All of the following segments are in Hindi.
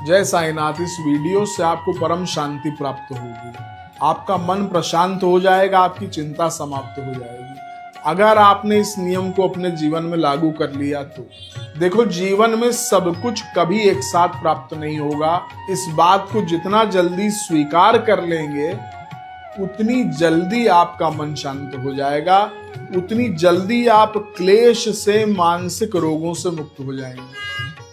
जय साईनाथ। इस वीडियो से आपको परम शांति प्राप्त होगी, आपका मन प्रशांत हो जाएगा, आपकी चिंता समाप्त हो जाएगी अगर आपने इस नियम को अपने जीवन में लागू कर लिया तो। देखो, जीवन में सब कुछ कभी एक साथ प्राप्त नहीं होगा। इस बात को जितना जल्दी स्वीकार कर लेंगे उतनी जल्दी आपका मन शांत हो जाएगा, उतनी जल्दी आप क्लेश से, मानसिक रोगों से मुक्त हो जाएंगे।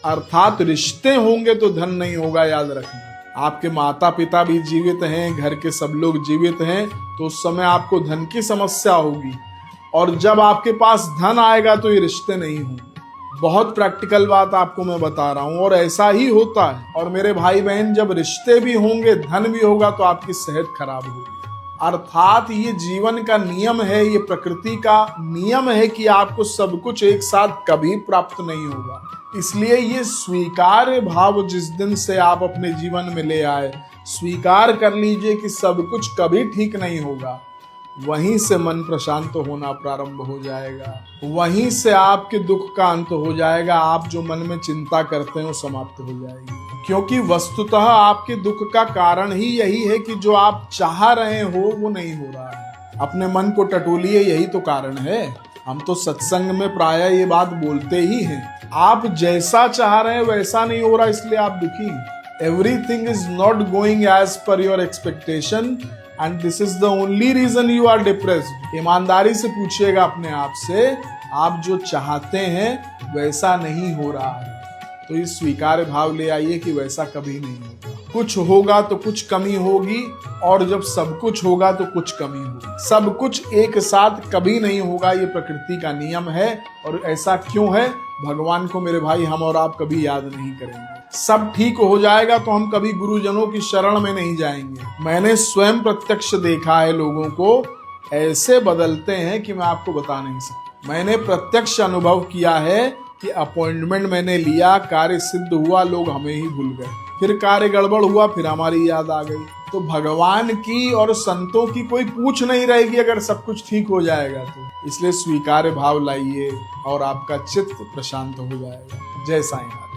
अर्थात रिश्ते होंगे तो धन नहीं होगा, याद रखना। आपके माता पिता भी जीवित हैं, घर के सब लोग जीवित हैं, तो उस समय आपको धन की समस्या होगी, और जब आपके पास धन आएगा तो ये रिश्ते नहीं होंगे। बहुत प्रैक्टिकल बात आपको मैं बता रहा हूं, और ऐसा ही होता है। और मेरे भाई बहन, जब रिश्ते भी होंगे, धन भी होगा, तो आपकी सेहत खराब होगी। अर्थात ये जीवन का नियम है, ये प्रकृति का नियम है कि आपको सब कुछ एक साथ कभी प्राप्त नहीं होगा। इसलिए ये स्वीकार्य भाव जिस दिन से आप अपने जीवन में ले आए, स्वीकार कर लीजिए कि सब कुछ कभी ठीक नहीं होगा, वहीं से मन प्रशांत होना प्रारंभ हो जाएगा, वहीं से आपके दुख का अंत हो जाएगा। आप जो मन में चिंता करते हैं वो समाप्त हो जाएगी, क्योंकि वस्तुतः आपके दुख का कारण ही यही है कि जो आप चाह रहे हो वो नहीं हो रहा है। अपने मन को टटोलिए, यही तो कारण है। हम तो सत्संग में प्रायः ये बात बोलते ही हैं, आप जैसा चाह रहे हैं वैसा नहीं हो रहा, इसलिए आप दुखी हैं। Everything is not going as per your expectation and this is the only reason you are depressed. ईमानदारी से पूछिएगा अपने आप से, आप जो चाहते हैं वैसा नहीं हो रहा है, तो इस स्वीकार भाव ले आइए कि वैसा कभी नहीं होगा। कुछ होगा तो कुछ कमी होगी, और जब सब कुछ होगा तो कुछ कमी होगी। सब कुछ एक साथ कभी नहीं होगा, ये प्रकृति का नियम है। और ऐसा क्यों है? भगवान को मेरे भाई हम और आप कभी याद नहीं करेंगे। सब ठीक हो जाएगा तो हम कभी गुरुजनों की शरण में नहीं जाएंगे। मैंने स्वयं प्रत्यक्ष देखा है, लोगों को ऐसे बदलते हैं कि मैं आपको बता नहीं सकता। मैंने प्रत्यक्ष अनुभव किया है कि अपॉइंटमेंट मैंने लिया, कार्य सिद्ध हुआ, लोग हमें ही भूल गए, फिर कार्य गड़बड़ हुआ, फिर हमारी याद आ गई। तो भगवान की और संतों की कोई पूछ नहीं रहेगी अगर सब कुछ ठीक हो जाएगा तो। इसलिए स्वीकार्य भाव लाइए और आपका चित्त प्रशांत हो जाएगा। जय साईनाथ।